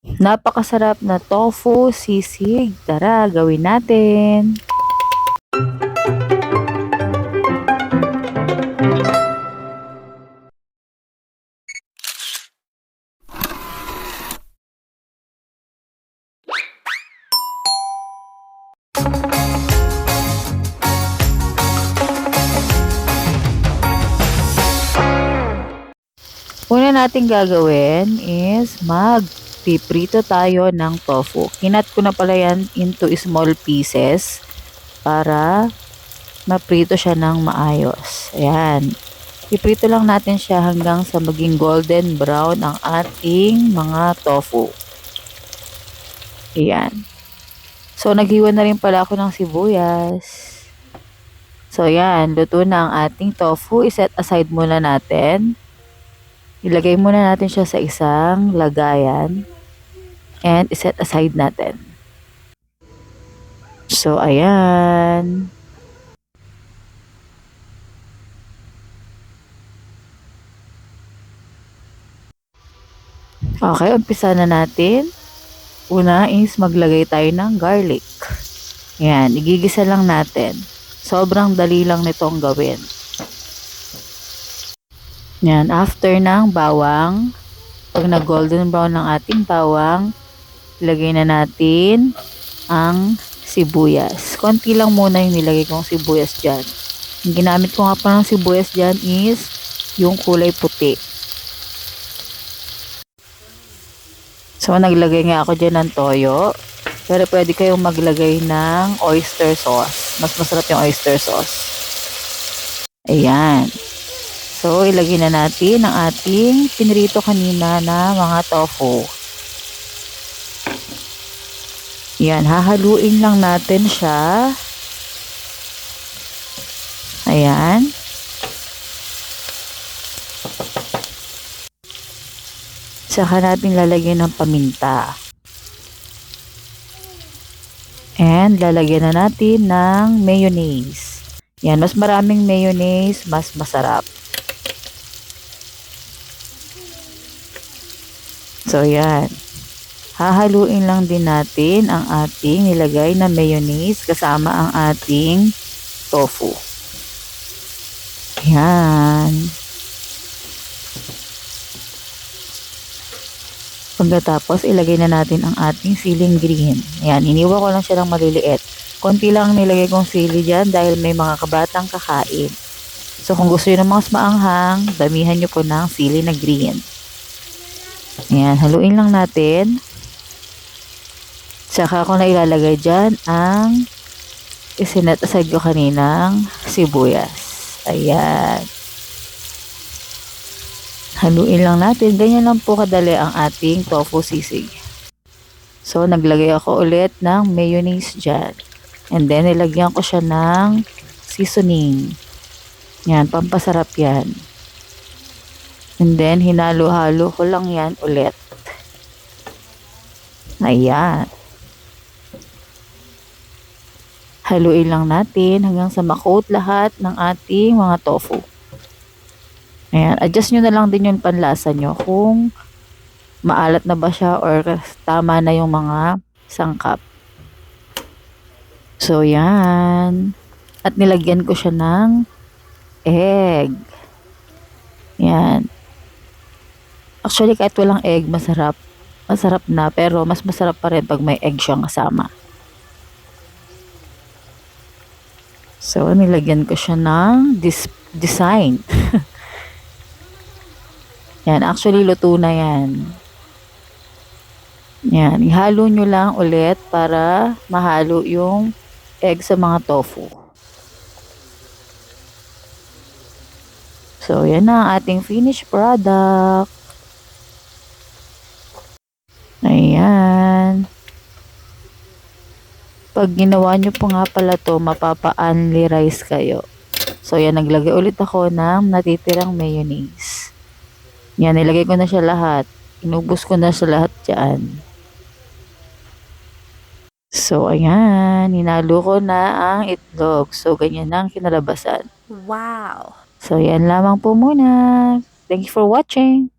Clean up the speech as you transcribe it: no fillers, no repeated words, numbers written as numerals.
Napakasarap na tofu sisig. Tara, gawin natin. Una natin gagawin is magpiprito tayo ng tofu. Kinat ko na pala yan into small pieces para maprito siya ng maayos. Ayan. Iprito lang natin siya hanggang sa maging golden brown ang ating mga tofu. Ayan. So, naghiwa na rin pala ako ng sibuyas. So, ayan. Luto na ang ating tofu. I-set aside muna natin. Ilagay muna natin siya sa isang lagayan and iset aside natin. So, ayan. Okay, umpisa na natin. Una is maglagay tayo ng garlic. Ayan, igigisa lang natin. Sobrang dali lang nitong gawin. Yan, after ng bawang, pag nag-golden brown ng ating bawang, ilagay na natin ang sibuyas. Konti lang muna yung nilagay kong sibuyas dyan. Yung ginamit ko nga pa ng sibuyas dyan is yung kulay puti. So, naglagay nga ako dyan ng toyo. Pero pwede kayong maglagay ng oyster sauce. Mas masarap yung oyster sauce. Ayan. So, ilagay na natin ang ating pinrito kanina na mga tofu. Yan, hahaluin lang natin siya. Ayan. Saka natin lalagyan ng paminta. And lalagyan na natin ng mayonnaise. Yan, mas maraming mayonnaise, mas masarap. So, yan. Hahaluin lang din natin ang ating nilagay na mayonnaise kasama ang ating tofu. Yan. Pagkatapos, ilagay na natin ang ating siling green. Yan, iniwa ko lang siya ng maliliit. Konti lang nilagay kong sili dyan dahil may mga kabatang kakain. So, kung gusto nyo ng mas maanghang, damihan nyo po ng sili na green. Ayan, haluin lang natin. Saka ko na ilalagay dyan ang isinet aside ko kaninang sibuyas. Ayan. Haluin lang natin. Ganyan lang po kadali ang ating tofu sisig. So, naglagay ako ulit ng mayonnaise dyan. And then, nilagyan ko siya ng seasoning. Yan, pampasarap yan. And then, hinalo-halo ko lang yan ulit. Ayan. Haluin lang natin hanggang sa makoat lahat ng ating mga tofu. Ayan. Adjust nyo na lang din yung panlasa nyo kung maalat na ba siya or tama na yung mga sangkap. So, yan. At nilagyan ko siya ng egg. Yan. Actually, kahit walang egg, masarap. Masarap na, pero mas masarap pa rin pag may egg siyang kasama. So, nilagyan ko siya ng design. Yan, actually, luto na yan. Yan, ihalo nyo lang ulit para mahalo yung egg sa mga tofu. So, yan na ang ating finished product. Ayan. Pag ginawa nyo po nga pala to, mapapa-only rice kayo. So, yan, naglagay ulit ako ng natitirang mayonnaise. Yan, nilagay ko na siya lahat. Inubos ko na siya lahat dyan. So, ayan. Hinalo ko na ang itlog. So, ganyan ang kinalabasan. Wow! So, yan lamang po muna. Thank you for watching.